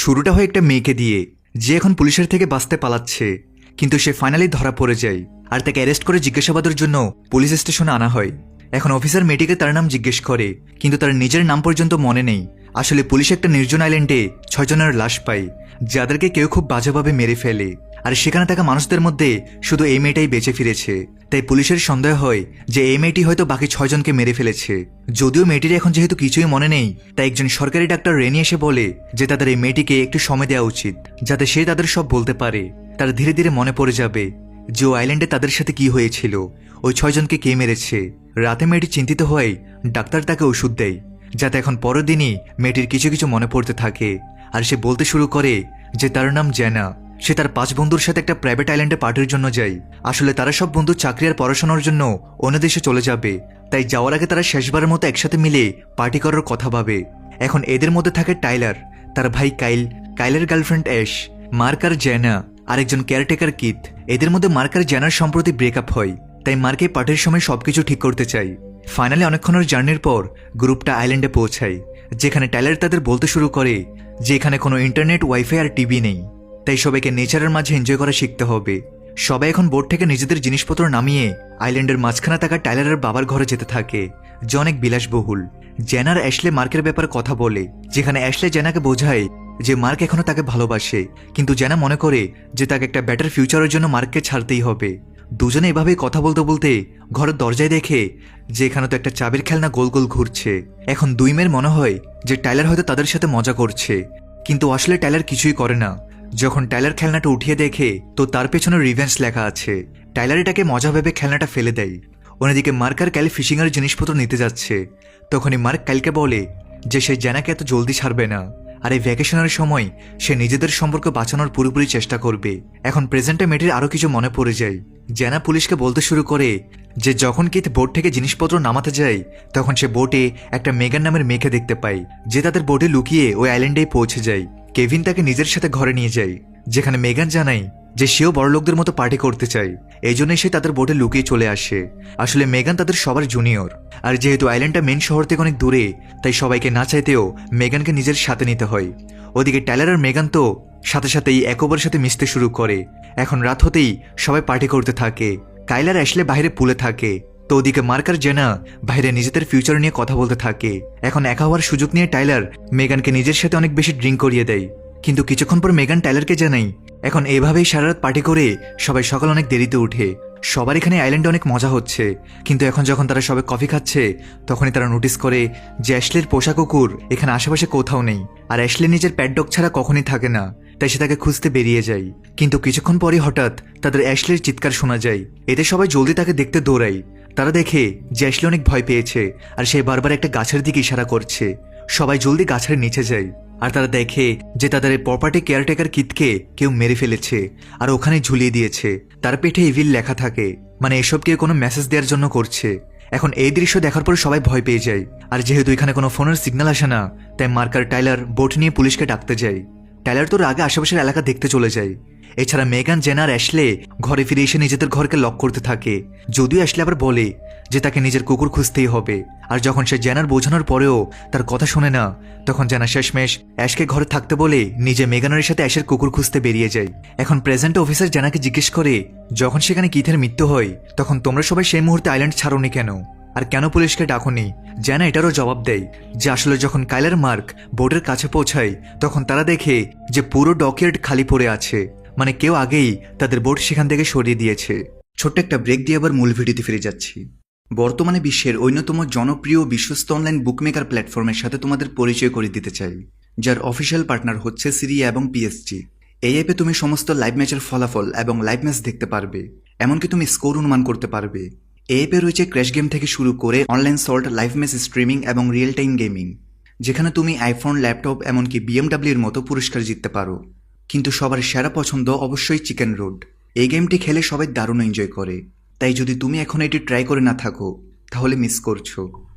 শুরুটা হয় একটা মেয়েকে দিয়ে, যে এখন পুলিশের থেকে বাঁচতে পালাচ্ছে, কিন্তু সে ফাইনালি ধরা পড়ে যায় আর তাকে অ্যারেস্ট করে জিজ্ঞাসাবাদের জন্য পুলিশ স্টেশনে আনা হয়। এখন অফিসার মেয়েটিকে তার নাম জিজ্ঞেস করে, কিন্তু তার নিজের নাম পর্যন্ত মনে নেই। আসলে পুলিশ একটা নির্জন আইল্যান্ডে 6 জনের লাশ পায়, যাদেরকে কেউ খুব বাজেভাবে মেরে ফেলে, আর সেখানে থাকা মানুষদের মধ্যে শুধু এই মেয়েটাই বেঁচে ফিরেছে। তাই পুলিশের সন্দেহ হয় যে এই মেয়েটি হয়তো বাকি 6 জনকে মেরে ফেলেছে। যদিও মেয়েটির এখন যেহেতু কিছুই মনে নেই, তাই একজন সরকারি ডাক্তার রেনি এসে বলে যে তাদের এই মেয়েটিকে একটু সময় দেওয়া উচিত, যাতে সে তাদের সব বলতে পারে। তার ধীরে ধীরে মনে পড়ে যাবে যে ও আইল্যান্ডে তাদের সাথে কি হয়েছিল, ওই 6 জনকে কে মেরেছে। রাতে মেয়েটি চিন্তিত হয়, ডাক্তার তাকে ওষুধ দেয়, যাতে এখন পরের দিনই মেয়েটির কিছু কিছু মনে পড়তে থাকে। আর সে বলতে শুরু করে যে তার নাম জেনা। সে তার 5 বন্ধুর সাথে একটা প্রাইভেট আইল্যান্ডে পার্টির জন্য যায়। আসলে তারা সব বন্ধু চাকরি আর পড়াশোনার জন্য অন্য দেশে চলে যাবে, তাই যাওয়ার আগে তারা শেষবারের মতো একসাথে মিলে পার্টি করার কথা ভাবে। এখন এদের মধ্যে থাকে টাইলার, তার ভাই কাইল, কাইলের গার্লফ্রেন্ড অ্যাশ, মার্ক আর জেনা, আর একজন কেয়ারটেকার কিথ। এদের মধ্যে মার্ক আর জেনার সম্প্রতি ব্রেকআপ হয়, তাই মার্কে পার্টির সময় সবকিছু ঠিক করতে চাই। ফাইনালি অনেকক্ষণের জার্নির পর গ্রুপটা আইল্যান্ডে পৌঁছায়, যেখানে টাইলার তাদের বলতে শুরু করে যে এখানে কোনো ইন্টারনেট, ওয়াইফাই আর টিভি নেই, তাই সবাইকে নেচারের মাঝে এনজয় করা শিখতে হবে। সবাই এখন বোট থেকে নিজেদের জিনিসপত্র নামিয়ে আইল্যান্ডের মাঝখানে থাকা টাইলারের বাবার ঘরে যেতে থাকে, যে অনেক বিলাসবহুল। জেনার অ্যাশলে মার্কের ব্যাপারে কথা বলে, যেখানে অ্যাশলে জেনাকে বোঝায় যে মার্ক এখনো তাকে ভালোবাসে, কিন্তু জেনা মনে করে যে তাকে একটা বেটার ফিউচারের জন্য মার্ককে ছাড়তেই হবে। দুজনে এভাবেই কথা বলতে বলতে ঘরের দরজায় দেখে যে এখানে তো একটা চাবির খেলনা গোল গোল ঘুরছে। এখন দুই মেয়ের মনে হয় যে টাইলার হয়তো তাদের সাথে মজা করছে, কিন্তু আসলে টাইলার কিছুই করে না। যখন টাইলার খেলনাটা উঠিয়ে দেখে তো তার পেছনে রিভেঞ্জ লেখা আছে। টাইলার এটাকে মজা ভেবে খেলনাটা ফেলে দেয়। অন্যদিকে মার্ক আর কাইল ফিশিং এর জিনিসপত্র নিতে যাচ্ছে। তখনই মার্ক কাইলকে বলে যে সে জেনাকে এত জলদি ছাড়বে না, আর এই ভ্যাকেশনের সময় সে নিজেদের সম্পর্ক বাঁচানোর পুরোপুরি চেষ্টা করবে। এখন প্রেজেন্টে মেয়েটির আরো কিছু মনে পড়ে যায়। জেনা পুলিশকে বলতে শুরু করে যে যখন কিথ বোট থেকে জিনিসপত্র নামাতে যায়, তখন সে বোটে একটা মেগান নামের মেয়েকে দেখতে পায়, যে তাদের বোটে লুকিয়ে ওই আইল্যান্ডেই পৌঁছে যায়। কেভিন তাকে নিজের সাথে ঘরে নিয়ে যায়, যেখানে মেগান জানায় যে সেও বড়লোকদের মতো পার্টি করতে চায়, এই জন্যই সে তাদের বোটে লুকিয়ে চলে আসে। আসলে মেগান তাদের সবার জুনিয়র, আর যেহেতু আইল্যান্ডটা মেন শহর থেকে অনেক দূরে, তাই সবাইকে না চাইতেও মেগানকে নিজের সাথে নিতে হয়। ওদিকে টাইলার আর মেগান তো সাথে সাথেই একবার সাথে মিশতে শুরু করে। এখন রাত হতেই সবাই পার্টি করতে থাকে। কাইলার অ্যাশলে বাইরে পুলে থাকে, তো ওদিকে মার্ক আর জেনা বাইরে নিজেদের ফিউচার নিয়ে কথা বলতে থাকে। এখন একা হওয়ার সুযোগ নিয়ে টাইলার মেগানকে নিজের সাথে অনেক বেশি ড্রিঙ্ক করিয়ে দেয়, কিন্তু কিছুক্ষণ পর মেগান টাইলারকে জানায় এখন এভাবেই সারা রাত পার্টি করে সবাই সকাল অনেক দেরিতে উঠে। সবার এখানে আইল্যান্ডে অনেক মজা হচ্ছে, কিন্তু এখন যখন তারা সবাই কফি খাচ্ছে, তখনই তারা নোটিস করে যে অ্যাশলির পোষা কুকুর এখানে আশেপাশে কোথাও নেই, আর অ্যাশলি নিজের প্যাট ডগ ছাড়া কখনই থাকে না, তাই সে তাকে খুঁজতে বেরিয়ে যায়। কিন্তু কিছুক্ষণ পরই হঠাৎ তাদের অ্যাশলির চিৎকার শোনা যায়। এতে সবাই জলদি তাকে দেখতে দৌড়ায়। তারা দেখে যে অ্যাশলি অনেক ভয় পেয়েছে, আর সে বারবার একটা গাছের দিকে ইশারা করছে। সবাই জলদি গাছের নিচে যায়, আর তারা দেখে যে তাদের এই প্রপার্টি কেয়ারটেকার কিথকে কেউ মেরে ফেলেছে, আর ওখানে ঝুলিয়ে দিয়েছে। তার পেটে ইভিল লেখা থাকে, মানে এসব কেউ কোনো মেসেজ দেওয়ার জন্য করছে। এখন এই দৃশ্য দেখার পর সবাই ভয় পেয়ে যায়, আর যেহেতু এখানে কোনো ফোনের সিগন্যাল আসে না, তাই মার্কার টাইলার বোট নিয়ে পুলিশকে ডাকতে যায়। টাইলার তোর আগে আশেপাশের এলাকা দেখতে চলে যায়। এছাড়া মেগান, জেনা আর অ্যাশলে ঘরে ফিরে এসে নিজেদের ঘরকে লক করতে থাকে, যদিও অ্যাশলে আবার বলে যে তাকে নিজের কুকুর খুঁজতেই হবে। আর যখন সে জেনার বোঝানোর পরেও তার কথা শোনে না, তখন জেনা শেষমেশ অ্যাশকে ঘরে থাকতে বলে নিজে মেগানের সাথে অ্যাশের কুকুর খুঁজতে বেরিয়ে যায়। এখন প্রেজেন্ট অফিসার জেনাকে জিজ্ঞেস করে যখন সেখানে কিথের মৃত্যু হয়, তখন তোমরা সবাই সেই মুহূর্তে আইল্যান্ড ছাড়োনি কেন, আর কেন পুলিশকে ডাকোনি? জেনা এটারও জবাব দেয় যে আসলে যখন কাইলার মার্ক বোর্ডের কাছে পৌঁছায়, তখন তারা দেখে যে পুরো ডকইয়ার্ড খালি পড়ে আছে, মানে কেউ আগেই তাদের বোর্ড সেখান থেকে সরিয়ে দিয়েছে। ছোট্ট একটা ব্রেক দিয়ে আবার মূল ভিডিওতে ফিরে যাচ্ছি। বর্তমানে বিশ্বের অন্যতম জনপ্রিয় বিশ্বস্ত অনলাইন বুকমেকার প্ল্যাটফর্মের সাথে তোমাদের পরিচয় করে দিতে চাই, যার অফিসিয়াল পার্টনার হচ্ছে সিরিয়া এবং পিএসজি। এই অ্যাপে তুমি সমস্ত লাইভ ম্যাচের ফলাফল এবং লাইভ ম্যাচ দেখতে পারবে, এমনকি তুমি স্কোর অনুমান করতে পারবে। এই অ্যাপে রয়েছে ক্র্যাশ গেম থেকে শুরু করে online salt, live match streaming এবং রিয়েল টাইম গেমিং, যেখানে তুমি আইফোন, ল্যাপটপ, এমনকি বিএমডাব্লিউর মতো পুরস্কার জিততে পারো। কিন্তু সবার সেরা পছন্দ অবশ্যই চিকেন রোড। এই গেমটি খেলে সবাই দারুণ এনজয় করে, তাই যদি তুমি এখন এটি ট্রাই করে না থাকো তাহলে মিস করছো।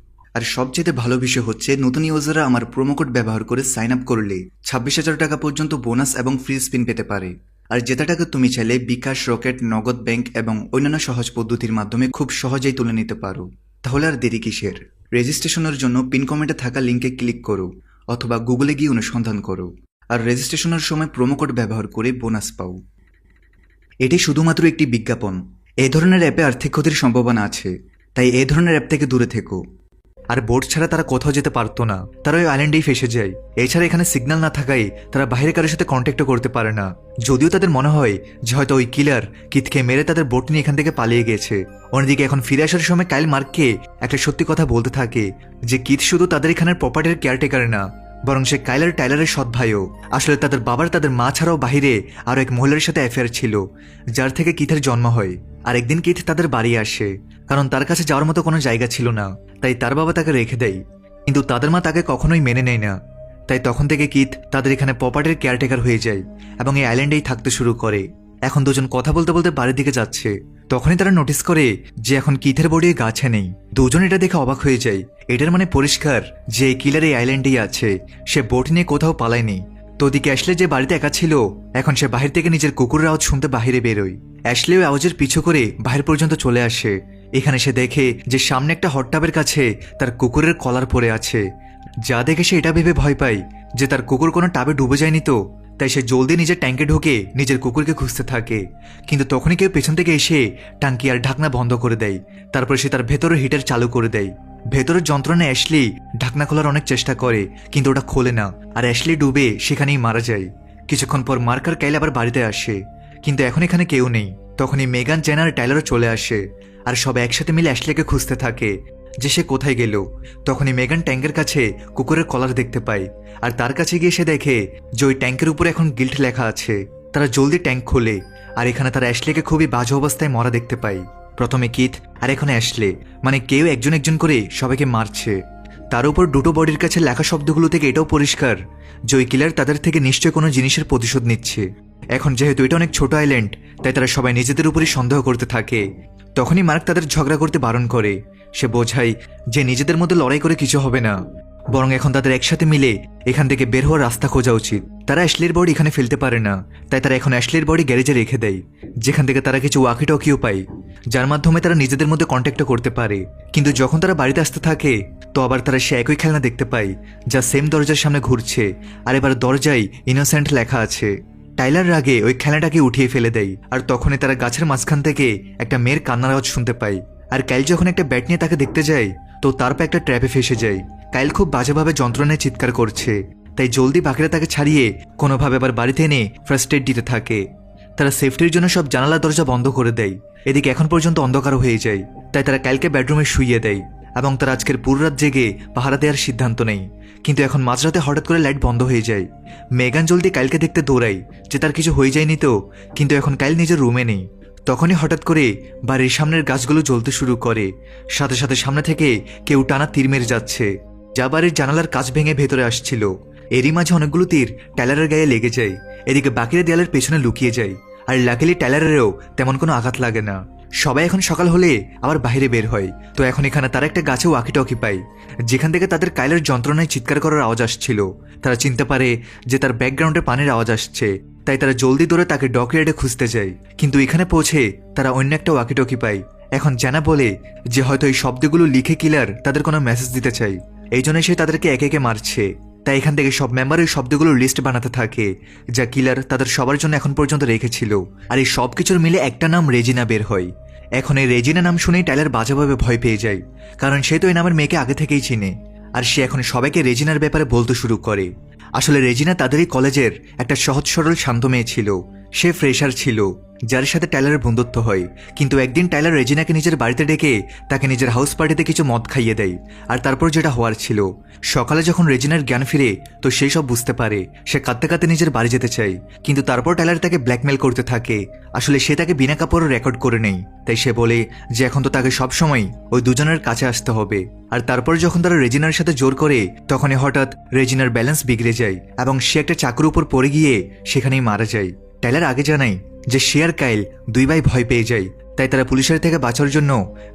আর সবচেয়ে ভালো বিষয় হচ্ছে নতুন ইউজাররা আমার প্রোমো কোড ব্যবহার করে সাইন আপ করলে 26,000 টাকা পর্যন্ত বোনাস এবং ফ্রি স্পিন পেতে পারে। আর যেটা টাকা তুমি চাইলে বিকাশ, রকেট, নগদ ব্যাংক এবং অন্যান্য সহজ পদ্ধতির মাধ্যমে খুব সহজেই তুলে নিতে পারো। তাহলে আর দেরি কিসের? রেজিস্ট্রেশনের জন্য পিন কমেন্টে থাকা লিঙ্কে ক্লিক করো অথবা গুগলে গিয়ে অনুসন্ধান করো। আর রেজিস্ট্রেশনের সময় প্রোমো কোড ব্যবহার করে বোনাস পাও। এটি শুধুমাত্র একটি বিজ্ঞাপন। এই ধরনের অ্যাপে আর্থিক ক্ষতির সম্ভাবনা আছে, তাই এই ধরনের অ্যাপ থেকে দূরে থেকো। আর বোট ছাড়া তারা কোথাও যেতে পারতো না, তারা ওই আইল্যান্ডেই ফেসে যায়। এছাড়া এখানে সিগন্যাল না থাকায় তারা বাইরে কারোর সাথে কন্ট্যাক্টও করতে পারে না। যদিও তাদের মনে হয় যে হয়তো ওই কিলার কিথকে মেরে তাদের বোট নিয়ে এখান থেকে পালিয়ে গেছে। অন্যদিকে এখন ফিরে আসার সময় কাইল মার্ককে একটা সত্যি কথা বলতে থাকে যে কিথ শুধু তাদের এখানের প্রপার্টির কেয়ারটেকার না, বরং সে কাইলার টাইলারের সৎ ভাইও। আসলে তাদের বাবার তাদের মা ছাড়াও বাহিরে আরও এক মহিলার সাথে অ্যাফেয়ার ছিল, যার থেকে কিথের জন্ম হয়। আর একদিন কিথ তাদের বাড়ি আসে, কারণ তার কাছে যাওয়ার মতো কোনো জায়গা ছিল না, তাই তার বাবা তাকে রেখে দেয়। কিন্তু তাদের মা তাকে কখনোই মেনে নেয় না। তাই তখন থেকে কিথ তাদের এখানে প্রপার্টির কেয়ারটেকার হয়ে যায় এবং এই আইল্যান্ডেই থাকতে শুরু করে। এখন দুজন কথা বলতে বলতে বাড়ির দিকে যাচ্ছে, তখনই তারা নোটিস করে যে এখন কিথের বডি গাছে নেই। দুজন এটা দেখে অবাক হয়ে যায়। এটার মানে পরিষ্কার যে কিলার এই আইল্যান্ডেই আছে, সে বোট নিয়ে কোথাও পালায়নি। তো ওদিকে অ্যাশলে যে বাড়িতে একা ছিল, এখন সে বাহির থেকে নিজের কুকুরের আওয়াজ শুনতে বাহিরে বেরোয়। অ্যাশলে ওই আওয়াজের পিছু করে বাহির পর্যন্ত চলে আসে। এখানে সে দেখে যে সামনে একটা হট টাবের কাছে তার কুকুরের কলার পড়ে আছে, যা দেখে সে এটা ভেবে ভয় পায় যে তার কুকুর কোনো টাবে ডুবে যায়নি তো। তাই সে জলদি নিজের ট্যাঙ্কে ঢুকে নিজের কুকুরকে খুঁজতে থাকে। কিন্তু তখনই কেউ পেছন থেকে এসে ট্যাঙ্কি আর ঢাকনা বন্ধ করে দেয়। তারপর সে তার ভেতরের হিটার চালু করে দেয়। ভেতরের যন্ত্রণায় অ্যাশলি ঢাকনা খোলার অনেক চেষ্টা করে, কিন্তু ওটা খোলে না, আর অ্যাশলি ডুবে সেখানেই মারা যায়। কিছুক্ষণ পর মার্ক আর কাইল আবার বাড়িতে আসে, কিন্তু এখন এখানে কেউ নেই। তখনই মেগান, জেন আর টাইলারও চলে আসে, আর সব একসাথে মিলে অ্যাশলিকে খুঁজতে থাকে যে সে কোথায় গেল। তখনই মেগান ট্যাঙ্কের কাছে কুকুরের কলার দেখতে পায়, আর তার কাছে গিয়ে সে দেখে যে ওই ট্যাঙ্কের উপরে এখন গিল্ট লেখা আছে। তারা জলদি ট্যাঙ্ক খোলে, আর এখানে তারা অ্যাশলিকে খুবই বাজে অবস্থায় মরা দেখতে পায়। প্রথমে কিথ আর এখন অ্যাশলে, মানে কেউ একজন একজন করে সবাইকে মারছে। তার উপর দুটো বডির কাছে লেখা শব্দগুলো থেকে এটাও পরিষ্কার যে ওই কিলার তাদের থেকে নিশ্চয় কোনো জিনিসের প্রতিশোধ নিচ্ছে। এখন যেহেতু এটা অনেক ছোট আইল্যান্ড, তাই তারা সবাই নিজেদের উপরই সন্দেহ করতে থাকে। তখনই মার্ক তাদের ঝগড়া করতে বারণ করে। সে বোঝায় যে নিজেদের মধ্যে লড়াই করে কিছু হবে না, বরং এখন তাদের একসাথে মিলে এখান থেকে বের হওয়ার রাস্তা খোঁজা উচিত। তারা অ্যাশলির বডি এখানে ফেলতে পারে না, তাই তারা এখন অ্যাশলির বডি গ্যারেজে রেখে দেয়, যেখান থেকে তারা কিছু ওয়াকি টকিও পায়, যার মাধ্যমে তারা নিজেদের মধ্যে কন্ট্যাক্টও করতে পারে। কিন্তু যখন তারা বাড়িতে আসতে থাকে, তো আবার তারা সে একই খেলনা দেখতে পায়, যা সেম দরজার সামনে ঘুরছে, আর এবার দরজায় ইনোসেন্ট লেখা আছে। টাইলার রাগে ওই খেলনাটাকে উঠিয়ে ফেলে দেয়, আর তখনই তারা গাছের মাঝখান থেকে একটা মেয়ের কান্নার আওয়াজ শুনতে পায়। আর কাইল যখন একটা ব্যাট নিয়ে তাকে দেখতে যায়, তো তারপর একটা ট্র্যাপে ফেসে যায়। কাইল খুব বাজেভাবে যন্ত্রণায় চিৎকার করছে, তাই জলদি বাকিরা তাকে ছাড়িয়ে কোনোভাবে আবার বাড়িতে এনে ফার্স্ট এড দিতে থাকে। তারা সেফটির জন্য সব জানালা দরজা বন্ধ করে দেয়। এদিকে এখন পর্যন্ত অন্ধকার হয়ে যায়, তাই তারা কাইলকে বেডরুমে শুইয়ে দেয় এবং তারা আজকের পুরো রাত জেগে পাহারা দেওয়ার সিদ্ধান্ত নেয়। কিন্তু এখন মাঝরাতে হঠাৎ করে লাইট বন্ধ হয়ে যায়। মেগান জলদি কাইলকে দেখতে দৌড়ায় যে তার কিছু হয়ে যায়নি তো, কিন্তু এখন কাইল নিজের রুমে নেই। তখনই হঠাৎ করে বাড়ির সামনের গাছগুলো জ্বলতে শুরু করে, সাথে সাথে সামনে থেকে কেউ টানা তীর মেরে যাচ্ছে, যা বাড়ির জানালার কাঁচ ভেঙে ভেতরে আসছিল। এরই মাঝে অনেকগুলো তীর টাইলারের গায়ে লেগে যায়। এদিকে বাকিরা দেয়ালের পেছনে লুকিয়ে যায়, আর লাকিলি টাইলারেরও তেমন কোনো আঘাত লাগে না। সবাই এখন সকাল হলে আবার বাইরে বের হয়। তো এখন এখানে তারা একটা গাছে ওয়াকি টকি পায়, যেখান থেকে তাদের কাইলের যন্ত্রণায় চিৎকার করার আওয়াজ আসছিল। তারা চিনতে পারে যে তার ব্যাকগ্রাউন্ডে পানির আওয়াজ আসছে, তাই তারা জলদি দৌড়ে তাকে ডকইয়ার্ডে খুঁজতে যায়। কিন্তু এখানে পৌঁছে তারা অন্য একটা ওয়াকি টকি পায়। এখন জানা বলে যে হয়তো এই শব্দগুলো লিখে কিলার তাদের কোনো মেসেজ দিতে চাই, এই জন্য সে তাদেরকে একে একে মারছে। তাই এখান থেকে সব মেম্বার ওই শব্দগুলোর লিস্ট বানাতে থাকে, যা কিলার তাদের সবার জন্য এখন পর্যন্ত রেখেছিল। আর এই সব কিছুর মিলে একটা নাম রেজিনা বের হয়। এখন এই রেজিনা নাম শুনেই টাইলার বাজেভাবে ভয় পেয়ে যায়, কারণ সে তো এই নামের মেয়েকে আগে থেকেই চিনে। আর সে এখন সবাইকে রেজিনার ব্যাপারে বলতে শুরু করে। আসলে রেজিনা তাদেরই কলেজের একটা সহজ সরল শান্ত মেয়ে ছিল। সে ফ্রেশার ছিল, যার সাথে টাইলারের বন্ধুত্ব হয়। কিন্তু একদিন টাইলার রেজিনাকে নিজের বাড়িতে ডেকে তাকে নিজের হাউস পার্টিতে কিছু মদ খাইয়ে দেয়। আর তারপর যেটা হওয়ার ছিল, সকালে যখন রেজিনার জ্ঞান ফিরে, তো সেই সব বুঝতে পারে। সে কাঁদতে কাঁদতে নিজের বাড়ি যেতে চায়, কিন্তু তারপর টাইলার তাকে ব্ল্যাকমেল করতে থাকে। আসলে সে তাকে বিনা কাপড়ে রেকর্ড করে নেয়, তাই সে বলে যে এখন তো তাকে সবসময় ওই দুজনের কাছে আসতে হবে। আর তারপর যখন তারা রেজিনার সাথে জোর করে, তখনই হঠাৎ রেজিনার ব্যালেন্স বিগড়ে যায় এবং সে একটা চাকুর উপর পড়ে গিয়ে সেখানেই মারা যায়। টাইলার আগে জানায় যে সে আর কাইল দুই ভাই ভয় পেয়ে যায়, তাই তারা পুলিশের থেকে বাঁচার জন্য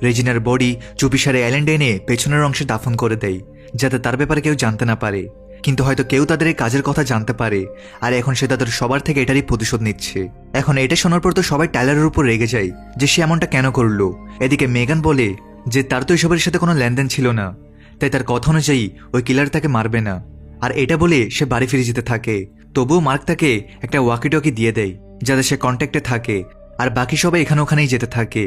রেজিনার বডি চুপিসারে আইল্যান্ডে এনে পেছনের অংশে দাফন করে দেয়, যাতে তার ব্যাপারে কেউ জানতে না পারে। কিন্তু হয়তো কেউ তাদের এই কাজের কথা জানতে পারে, আর এখন সে তাদের সবার থেকে এটারই প্রতিশোধ নিচ্ছে। এখন এটা শোনার পর তো সবাই টাইলারের উপর রেগে যায় যে সে এমনটা কেন করলো। এদিকে মেগান বলে যে তার তো এসবের সাথে কোনো লেনদেন ছিল না, তাই তার কথা অনুযায়ী ওই কিলার তাকে মারবে না। আর এটা বলে সে বাড়ি ফিরে যেতে থাকে। তবুও মার্ক তাকে একটা ওয়াকি টকি দিয়ে দেয় যাতে সে কন্ট্যাক্টে থাকে। আর বাকি সবাই এখানে ওখানেই যেতে থাকে,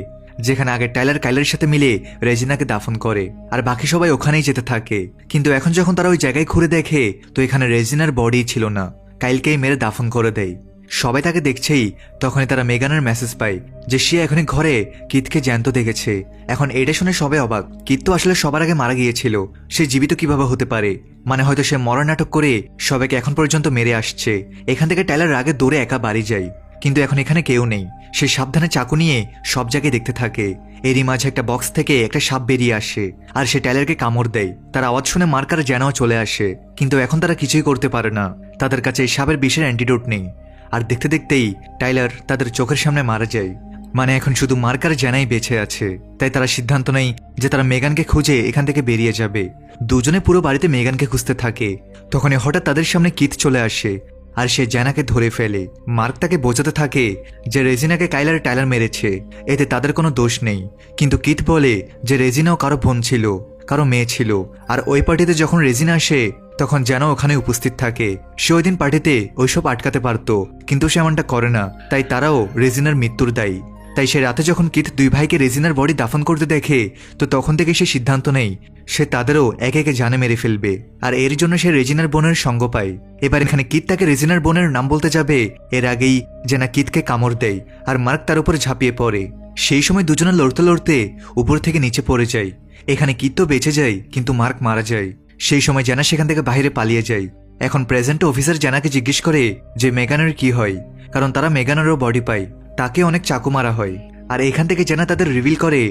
যেখানে আগে টাইলার কাইলের সাথে মিলে রেজিনাকে দাফন করে, আর বাকি সবাই ওখানেই যেতে থাকে। কিন্তু এখন যখন তারা ওই জায়গায় ঘুরে দেখে তো এখানে রেজিনার বডি ছিল না, কাইলকেই মেরে দাফন করে দেয়। সবাই তাকে দেখছেই, তখনই তারা মেগানের মেসেজ পায় যে সে এখনই ঘরে কিথকে জ্যান্ত দেখেছে। এখন এটা শুনে সবাই অবাক, কিথ তো আসলে সবার আগে মারা গিয়েছিল, সে জীবিত কিভাবে হতে পারে? মানে হয়তো সে মরার নাটক করে সবাইকে এখন পর্যন্ত মেরে আসছে। এখান থেকে টাইলার আগে দৌড়ে একা বাড়ি যায়, কিন্তু এখন এখানে কেউ নেই। সে সাবধানে চাকু নিয়ে সব জায়গায় দেখতে থাকে। এরই মাঝে একটা বক্স থেকে একটা সাপ বেরিয়ে আসে আর সে টাইলারকে কামড় দেয়। তার আওয়াজ শুনে মার্কার জ্যানাও চলে আসে, কিন্তু এখন তারা কিছুই করতে পারে না, তাদের কাছে এই সাপের বিষের অ্যান্টিডোট নেই। আর দেখতে দেখতেই টাইলার তাদের চোখের সামনে মারা যায়। মানে এখন শুধু মার্কার জ্যানাই বেঁচে আছে। তাই তারা সিদ্ধান্ত নেয় যে তারা মেগানকে খুঁজে এখান থেকে বেরিয়ে যাবে। দুজনে পুরো বাড়িতে মেগানকে খুঁজতে থাকে। তখনই হঠাৎ তাদের সামনে কিথ চলে আসে আর সে জ্যানাকে ধরে ফেলে। মার্ক তাকে বোঝাতে থাকে যে রেজিনাকে টাইলার মেরেছে, এতে তাদের কোনো দোষ নেই। কিন্তু কিথ বলে যে রেজিনাও কারো বোন ছিল, কারো মেয়ে ছিল। আর ওই পার্টিতে যখন রেজিনা আসে তখন জ্যানা ওখানে উপস্থিত থাকে। সে ওই দিন পার্টিতে ওইসব আটকাতে পারত, কিন্তু সে এমনটা করে না, তাই তারাও রেজিনার মৃত্যুর দায়ী। তাই সে রাতে যখন কিথ দুই ভাইকে রেজিনার বডি দাফন করতে দেখে তো তখন থেকে সে সিদ্ধান্ত নেয় সে তাদেরও একে একে জানে মেরে ফেলবে। আর এর জন্য সে রেজিনার বোনের সঙ্গ পায়। এবার এখানে কিথ তাকে রেজিনার বোনের নাম বলতে যাবে, এর আগেই জেনা কিথকে কামড় দেয় আর মার্ক তার উপরে ঝাঁপিয়ে পড়ে। সেই সময় দুজনে লড়তে লড়তে উপর থেকে নিচে পড়ে যায়। এখানে কিথ তো বেঁচে যায়, কিন্তু মার্ক মারা যায়। সেই সময় জেনা সেখান থেকে বাইরে পালিয়ে যায়। এখন প্রেজেন্ট অফিসার জেনাকে জিজ্ঞেস করে যে মেগানের কি হয়, কারণ তারা মেগানেরও বডি পায়, তাকে অনেক চাকু মারা হয়। আর এখান থেকে জেনা তাদের রিভিল করে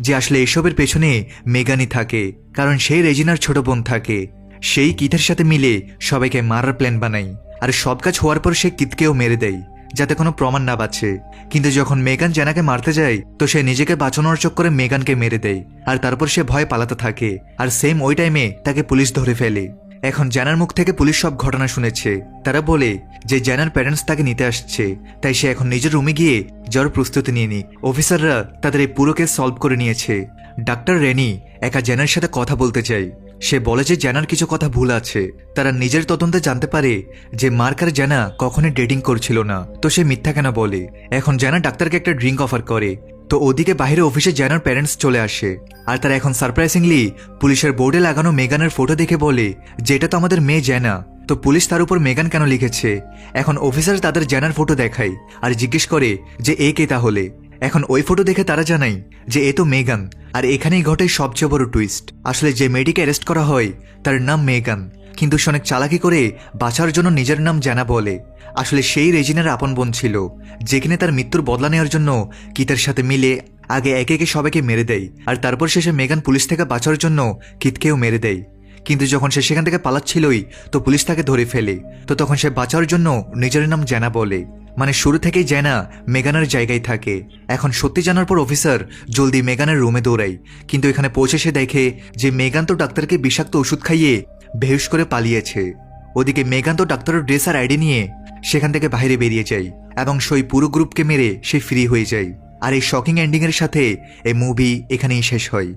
যে আসলে এসবের পেছনে মেগানই থাকে, কারণ সেই রেজিনার ছোট বোন থাকে। সেই কিথের সাথে মিলে সবাইকে মারার প্ল্যান বানায়। আর সব কাজ হওয়ার পর সে কিথকেও মেরে দেয় যাতে কোনো প্রমাণ না বাঁচে। কিন্তু যখন মেগান জেনাকে মারতে যায় তো সে নিজেকে বাঁচানোর চক্করে মেগানকে মেরে দেয়। আর তারপর সে ভয়ে পালাতে থাকে। আর সেম ওই টাইমে তাকে পুলিশ ধরে ফেলে। এখন জেনার মুখ থেকে পুলিশ সব ঘটনা শুনেছে। তারা বলে যে জেনার প্যারেন্টস তাকে নিতে আসছে, তাই সে এখন নিজের রুমে গিয়ে যাওয়ার প্রস্তুতি নিয়ে নি। অফিসাররা তাদের এই পুরো কেস সলভ করে নিয়েছে। ডাক্তার রেনি একা জেনার সাথে কথা বলতে চায়। সে বলে যে জেনার কিছু কথা ভুল আছে। তারা নিজের তদন্তে জানতে পারে যে মার্ক আর জেনা কখনোই ডেটিং করছিল না, তো সে মিথ্যা কেন বলে। এখন জেনা ডাক্তারকে একটা ড্রিঙ্ক অফার করে। তো ওদিকে বাইরে অফিসে জেনার প্যারেন্টস চলে আসে আর তারা এখন সারপ্রাইজিংলি পুলিশের বোর্ডে লাগানো মেগানের ফটো দেখে বলে যে এটা তো আমাদের মেয়ে জেনা। তো পুলিশ তার উপর মেগান কেন লিখেছে। এখন অফিসার তাদের জেনার ফটো দেখায় আর জিজ্ঞেস করে যে এ কে তাহলে। এখন ওই ফটো দেখে তারা জানায় যে এ তো মেগান। আর এখানেই ঘটে সবচেয়ে বড় টুইস্ট। আসলে যে মেয়েটিকে অ্যারেস্ট করা হয় তার নাম মেগান, কিন্তু সে অনেক চালাকি করে বাঁচার জন্য নিজের নাম জেনা বলে। আসলে সেই রেজিনার আপন বোন ছিল, যেখানে তার মৃত্যুর বদলা নেওয়ার জন্য কিথের সাথে মিলে আগে একে একে সবাইকে মেরে দেয়। আর তারপর শেষে মেগান পুলিশ থেকে বাঁচার জন্য কিথকেও মেরে দেয়। কিন্তু যখন সে সেখান থেকে পালাচ্ছিলই তো পুলিশ তাকে ধরে ফেলে। তো তখন সে বাঁচার জন্য নিজের নাম জেনা বলে। মানে শুরু থেকেই জেনা মেগানের জায়গায় থাকে। এখন সত্যি জানার পর অফিসার জলদি মেগানের রুমে দৌড়ায়, কিন্তু এখানে পৌঁছে সে দেখে যে মেগান তো ডাক্তারকে বিষাক্ত ওষুধ খাইয়ে বেহুশ করে পালিয়েছে। ওদিকে মেগান তো ডাক্তারের ড্রেস আর আইডি নিয়ে সেখান থেকে বাইরে বেরিয়ে যায় এবং সেই পুরো গ্রুপকে মেরে সে ফ্রি হয়ে যায়। আর এই শকিং এন্ডিং এর সাথে এই মুভি এখানেই শেষ হয়।